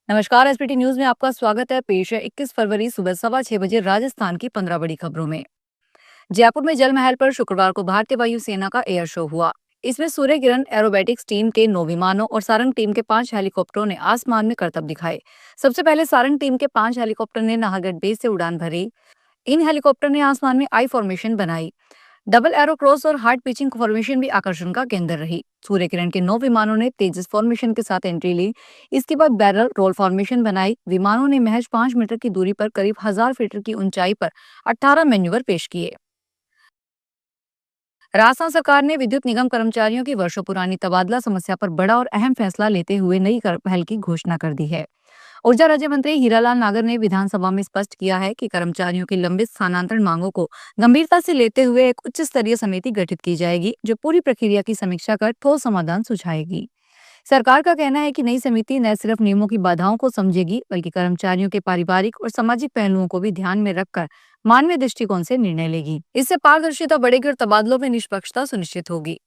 नमस्कार। SPT news में आपका स्वागत है। पेश है 21 फरवरी सुबह 6:15 बजे राजस्थान की 15 बड़ी खबरों में। जयपुर में जल महल पर शुक्रवार को भारतीय वायुसेना का एयर शो हुआ। इसमें सूर्य किरण एरोबेटिक्स टीम के 9 विमानों और सारंग टीम के 5 हेलीकॉप्टरों ने आसमान में करतब दिखाए। सबसे पहले सारंग टीम के 5 हेलीकॉप्टर ने नाहरगढ़ बेस से उड़ान भरी। इन हेलीकॉप्टर ने आसमान में आई फॉर्मेशन बनाई। डबल एरो क्रॉस और हार्ड पिचिंग फॉर्मेशन भी आकर्षण का केंद्र रही। सूर्य किरण के 9 विमानों ने तेजस फॉर्मेशन के साथ एंट्री ली। इसके बाद बैरल रोल फॉर्मेशन बनाई। विमानों ने महज 5 मीटर की दूरी पर करीब 1000 फीट की ऊंचाई पर 18 मैन्यूवर पेश किए। राजस्थान सरकार ने विद्युत निगम कर्मचारियों की वर्षों पुरानी तबादला समस्या पर बड़ा और अहम फैसला लेते हुए नई पहल की घोषणा कर दी है। ऊर्जा राज्य मंत्री हीरालाल नागर ने विधानसभा में स्पष्ट किया है कि कर्मचारियों की लंबित स्थानांतरण मांगों को गंभीरता से लेते हुए एक उच्च स्तरीय समिति गठित की जाएगी, जो पूरी प्रक्रिया की समीक्षा कर ठोस समाधान सुझाएगी। सरकार का कहना है कि नई समिति न सिर्फ नियमों की बाधाओं को समझेगी, बल्कि कर्मचारियों के पारिवारिक और सामाजिक पहलुओं को भी ध्यान में रखकर मानवीय दृष्टिकोण से निर्णय लेगी। इससे पारदर्शिता बढ़ेगी और तबादलों में निष्पक्षता सुनिश्चित होगी।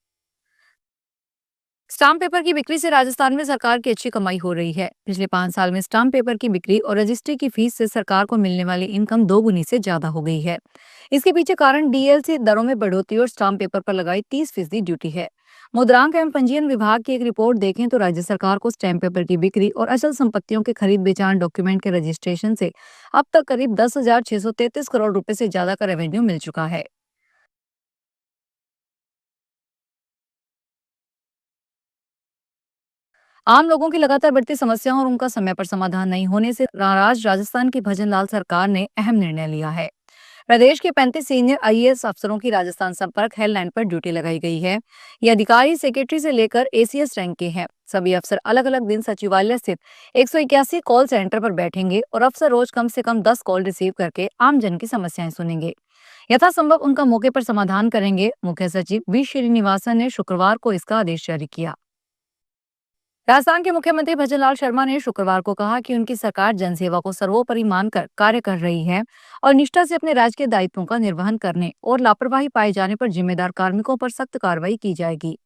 स्टाम्प पेपर की बिक्री से राजस्थान में सरकार की अच्छी कमाई हो रही है। पिछले 5 साल में स्टाम्प पेपर की बिक्री और रजिस्ट्री की फीस से सरकार को मिलने वाली इनकम 2 गुनी से ज्यादा हो गई है। इसके पीछे कारण डीएलसी दरों में बढ़ोतरी और स्टाम्प पेपर पर लगाई 30% ड्यूटी है। मुद्रांक एवं पंजीयन विभाग की एक रिपोर्ट देखें तो राज्य सरकार को स्टाम्प पेपर की बिक्री और अचल संपत्तियों के खरीद बेचान डॉक्यूमेंट के रजिस्ट्रेशन से अब तक करीब 10,633 करोड़ रुपए से ज्यादा का रेवेन्यू मिल चुका है। आम लोगों की लगातार बढ़ती समस्याओं और उनका समय पर समाधान नहीं होने से नाराज राजस्थान की भजनलाल सरकार ने अहम निर्णय लिया है। प्रदेश के 35 सीनियर आईएएस अफसरों की राजस्थान संपर्क हेल्पलाइन पर ड्यूटी लगाई गई है। ये अधिकारी सेक्रेटरी से लेकर एसीएस रैंक के हैं। सभी अफसर अलग अलग दिन सचिवालय स्थित 181 कॉल सेंटर पर बैठेंगे और अफसर रोज कम से कम 10 कॉल रिसीव करके आम जन की समस्याएं सुनेंगे। यथासंभव उनका मौके पर समाधान करेंगे। मुख्य सचिव वी श्रीनिवासन ने शुक्रवार को इसका आदेश जारी किया। राजस्थान के मुख्यमंत्री भजनलाल शर्मा ने शुक्रवार को कहा कि उनकी सरकार जनसेवा को सर्वोपरि मानकर कार्य कर रही है और निष्ठा से अपने राज्य के दायित्वों का निर्वहन करने और लापरवाही पाए जाने पर जिम्मेदार कार्मिकों पर सख्त कार्रवाई की जाएगी।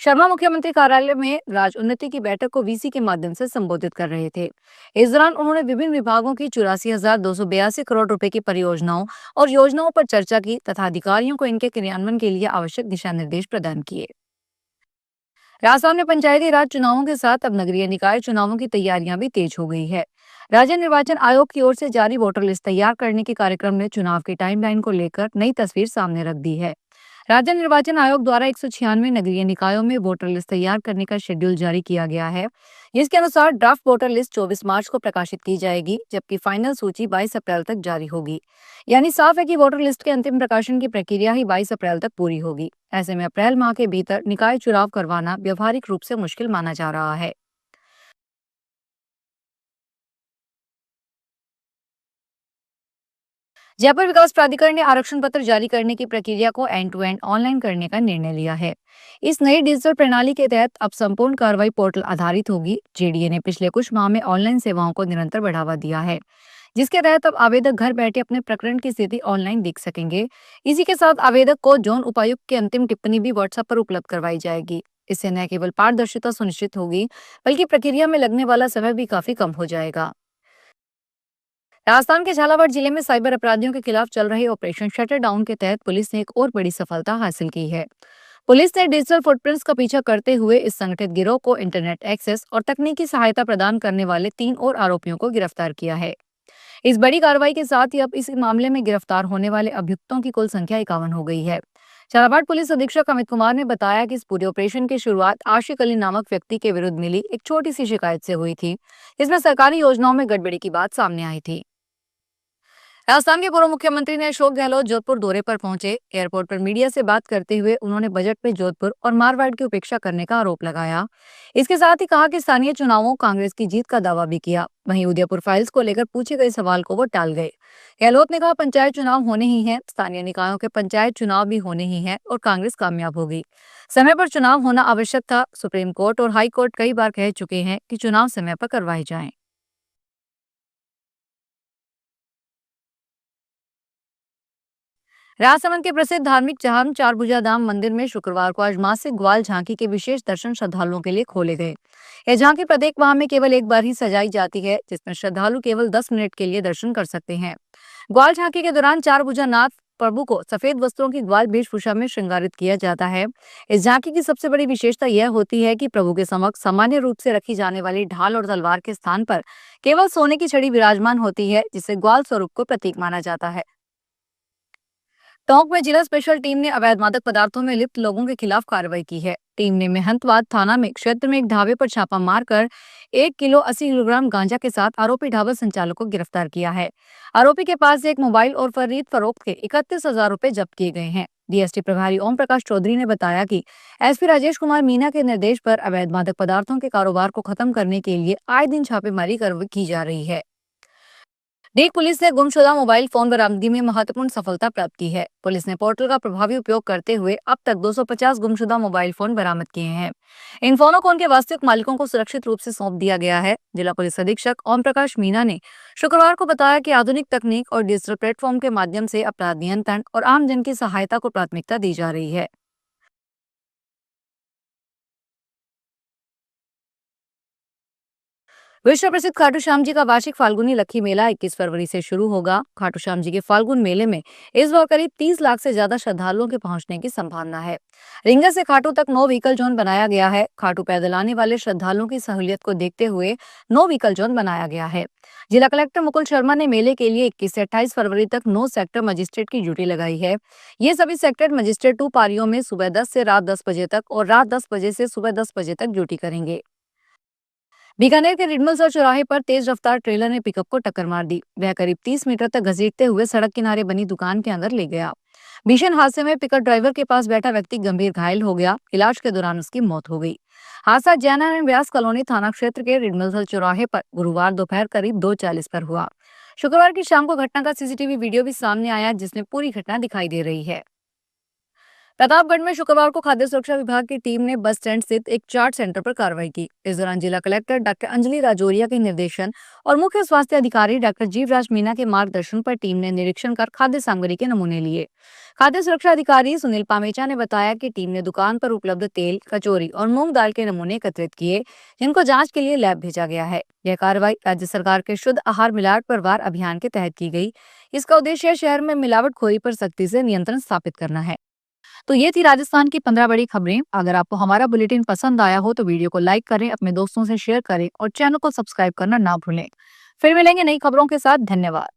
शर्मा मुख्यमंत्री कार्यालय में राज्य उन्नति की बैठक को वीसी के माध्यम से संबोधित कर रहे थे। इस दौरान उन्होंने विभिन्न विभागों की 84,282 करोड़ रुपए की परियोजनाओं और योजनाओं पर चर्चा की तथा अधिकारियों को इनके क्रियान्वयन के लिए आवश्यक दिशा निर्देश प्रदान किए। राजस्थान में पंचायती राज चुनावों के साथ अब नगरीय निकाय चुनावों की तैयारियां भी तेज हो गई है। राज्य निर्वाचन आयोग की ओर से जारी वोटर लिस्ट तैयार करने के कार्यक्रम ने चुनाव की टाइमलाइन को लेकर नई तस्वीर सामने रख दी है। राज्य निर्वाचन आयोग द्वारा 196 नगरीय निकायों में वोटर लिस्ट तैयार करने का शेड्यूल जारी किया गया है, जिसके अनुसार ड्राफ्ट वोटर लिस्ट 24 मार्च को प्रकाशित की जाएगी, जबकि फाइनल सूची 22 अप्रैल तक जारी होगी। यानी साफ है कि वोटर लिस्ट के अंतिम प्रकाशन की प्रक्रिया ही 22 अप्रैल तक पूरी होगी। ऐसे में अप्रैल माह के भीतर निकाय चुनाव करवाना व्यवहारिक रूप से मुश्किल माना जा रहा है। जयपुर विकास प्राधिकरण ने आरक्षण पत्र जारी करने की प्रक्रिया को एंड टू एंड ऑनलाइन करने का निर्णय लिया है। इस नई डिजिटल प्रणाली के तहत अब संपूर्ण कार्रवाई पोर्टल आधारित होगी। जेडीए ने पिछले कुछ माह में ऑनलाइन सेवाओं को निरंतर बढ़ावा दिया है, जिसके तहत अब आवेदक घर बैठे अपने प्रकरण की स्थिति ऑनलाइन देख सकेंगे। इसी के साथ आवेदक को जोन उपायुक्त की अंतिम टिप्पणी भी व्हाट्सएप पर उपलब्ध करवाई जाएगी। इससे न केवल पारदर्शिता सुनिश्चित होगी, बल्कि प्रक्रिया में लगने वाला समय भी काफी कम हो जाएगा। राजस्थान के झालावाड़ जिले में साइबर अपराधियों के खिलाफ चल रहे ऑपरेशन शटर डाउन के तहत पुलिस ने एक और बड़ी सफलता हासिल की है। पुलिस ने डिजिटल फुटप्रिंट्स का पीछा करते हुए इस संगठित गिरोह को इंटरनेट एक्सेस और तकनीकी सहायता प्रदान करने वाले 3 और आरोपियों को गिरफ्तार किया है। इस बड़ी कार्रवाई के साथ ही अब इस मामले में गिरफ्तार होने वाले अभियुक्तों की कुल संख्या 51 हो गई है। झालावाड़ पुलिस अधीक्षक अमित कुमार ने बताया कि इस पूरे ऑपरेशन की शुरुआत आशिक अली नामक व्यक्ति के विरुद्ध मिली एक छोटी सी शिकायत से हुई थी। इसमें सरकारी योजनाओं में गड़बड़ी की बात सामने आई थी। राजस्थान के पूर्व मुख्यमंत्री ने अशोक गहलोत जोधपुर दौरे पर पहुंचे। एयरपोर्ट पर मीडिया से बात करते हुए उन्होंने बजट में जोधपुर और मारवाड़ की उपेक्षा करने का आरोप लगाया। इसके साथ ही कहा कि स्थानीय चुनावों कांग्रेस की जीत का दावा भी किया। वहीं उदयपुर फाइल्स को लेकर पूछे गए सवाल को वो टाल गए। गहलोत ने कहा, पंचायत चुनाव होने ही हैं, स्थानीय निकायों के पंचायत चुनाव भी होने ही हैं और कांग्रेस कामयाब होगी। समय पर चुनाव होना आवश्यक था। सुप्रीम कोर्ट और हाई कोर्ट कई बार कह चुके हैं कि चुनाव समय पर करवाए जाएं। राजसमंद के प्रसिद्ध धार्मिक धाम चारभुजा धाम मंदिर में शुक्रवार को आज मासिक ग्वाल झांकी के विशेष दर्शन श्रद्धालुओं के लिए खोले गए। यह झांकी प्रत्येक माह में केवल एक बार ही सजाई जाती है, जिसमें श्रद्धालु केवल 10 मिनट के लिए दर्शन कर सकते हैं। ग्वाल झांकी के दौरान चारभुजा नाथ प्रभु को सफेद वस्त्रों की ग्वाल वेशभूषा में श्रृंगारित किया जाता है। इस झांकी की सबसे बड़ी विशेषता यह होती है कि प्रभु के समक्ष सामान्य रूप से रखी जाने वाली ढाल और तलवार के स्थान पर केवल सोने की छड़ी विराजमान होती है, जिसे ग्वाल स्वरूप को प्रतीक माना जाता है। टोंक में जिला स्पेशल टीम ने अवैध मादक पदार्थों में लिप्त लोगों के खिलाफ कार्रवाई की है। टीम ने महंतवाद थाना में क्षेत्र में एक ढाबे पर छापा मारकर 1 किलो 80 किलोग्राम गांजा के साथ आरोपी ढाबा संचालक को गिरफ्तार किया है। आरोपी के पास से एक मोबाइल और खरीद फरोख्त के 31,000 रुपए जब्त किए गए हैं। डीएसपी प्रभारी ओम प्रकाश चौधरी ने बताया कि एसपी राजेश कुमार मीना के निर्देश पर अवैध मादक पदार्थों के कारोबार को खत्म करने के लिए आए दिन छापेमारी की जा रही है। डीग पुलिस ने गुमशुदा मोबाइल फोन बरामदगी में महत्वपूर्ण सफलता प्राप्त की है। पुलिस ने पोर्टल का प्रभावी उपयोग करते हुए अब तक 250 गुमशुदा मोबाइल फोन बरामद किए हैं। इन फोनों को उनके वास्तविक मालिकों को सुरक्षित रूप से सौंप दिया गया है। जिला पुलिस अधीक्षक ओम प्रकाश मीना ने शुक्रवार को बताया कि आधुनिक तकनीक और डिजिटल प्लेटफॉर्म के माध्यम से अपराध नियंत्रण और आम जन की सहायता को प्राथमिकता दी जा रही है। विश्व प्रसिद्ध खाटू श्याम जी का वार्षिक फाल्गुनी लक्खी मेला 21 फरवरी से शुरू होगा। खाटू श्याम जी के फाल्गुन मेले में इस बार करीब 30 लाख से ज्यादा श्रद्धालुओं के पहुंचने की संभावना है। रिंगा से खाटू तक नो व्हीकल जोन बनाया गया है। खाटू पैदल आने वाले श्रद्धालुओं की सहूलियत को देखते हुए नो व्हीकल जोन बनाया गया है। जिला कलेक्टर मुकुल शर्मा ने मेले के लिए 21 से 28 फरवरी तक 9 सेक्टर मजिस्ट्रेट की ड्यूटी लगाई है। ये सभी सेक्टर मजिस्ट्रेट 2 पारियों में सुबह 10 से रात 10 बजे तक और रात 10 बजे से सुबह 10 बजे तक ड्यूटी करेंगे। बीकानेर के रिडमलसर चौराहे पर तेज रफ्तार ट्रेलर ने पिकअप को टक्कर मार दी। वह करीब 30 मीटर तक घसीटते हुए सड़क किनारे बनी दुकान के अंदर ले गया। भीषण हादसे में पिकअप ड्राइवर के पास बैठा व्यक्ति गंभीर घायल हो गया। इलाज के दौरान उसकी मौत हो गई। हादसा जयनारायण व्यास कॉलोनी थाना क्षेत्र के रिडमलसर चौराहे पर गुरुवार दोपहर करीब 2:40 पर हुआ। शुक्रवार की शाम को घटना का सीसीटीवी वीडियो भी सामने आया, जिसमें पूरी घटना दिखाई दे रही है। प्रतापगढ़ में शुक्रवार को खाद्य सुरक्षा विभाग की टीम ने बस स्टैंड स्थित एक चाट सेंटर पर कार्रवाई की। इस दौरान जिला कलेक्टर डॉक्टर अंजलि राजौरिया के निर्देशन और मुख्य स्वास्थ्य अधिकारी डॉक्टर जीवराज मीना के मार्गदर्शन पर टीम ने निरीक्षण कर खाद्य सामग्री के नमूने लिए। खाद्य सुरक्षा अधिकारी सुनील पामेचा ने बताया कि टीम ने दुकान पर उपलब्ध तेल, कचौरी और मूंग दाल के नमूने एकत्रित किए, जिनको जांच के लिए लैब भेजा गया है। यह कार्रवाई राज्य सरकार के शुद्ध आहार मिलावट पर वार अभियान के तहत की गई। इसका उद्देश्य शहर में मिलावटखोरी पर सख्ती से नियंत्रण स्थापित करना है। तो ये थी राजस्थान की 15 बड़ी खबरें। अगर आपको हमारा बुलेटिन पसंद आया हो तो वीडियो को लाइक करें, अपने दोस्तों से शेयर करें और चैनल को सब्सक्राइब करना ना भूलें। फिर मिलेंगे नई खबरों के साथ। धन्यवाद।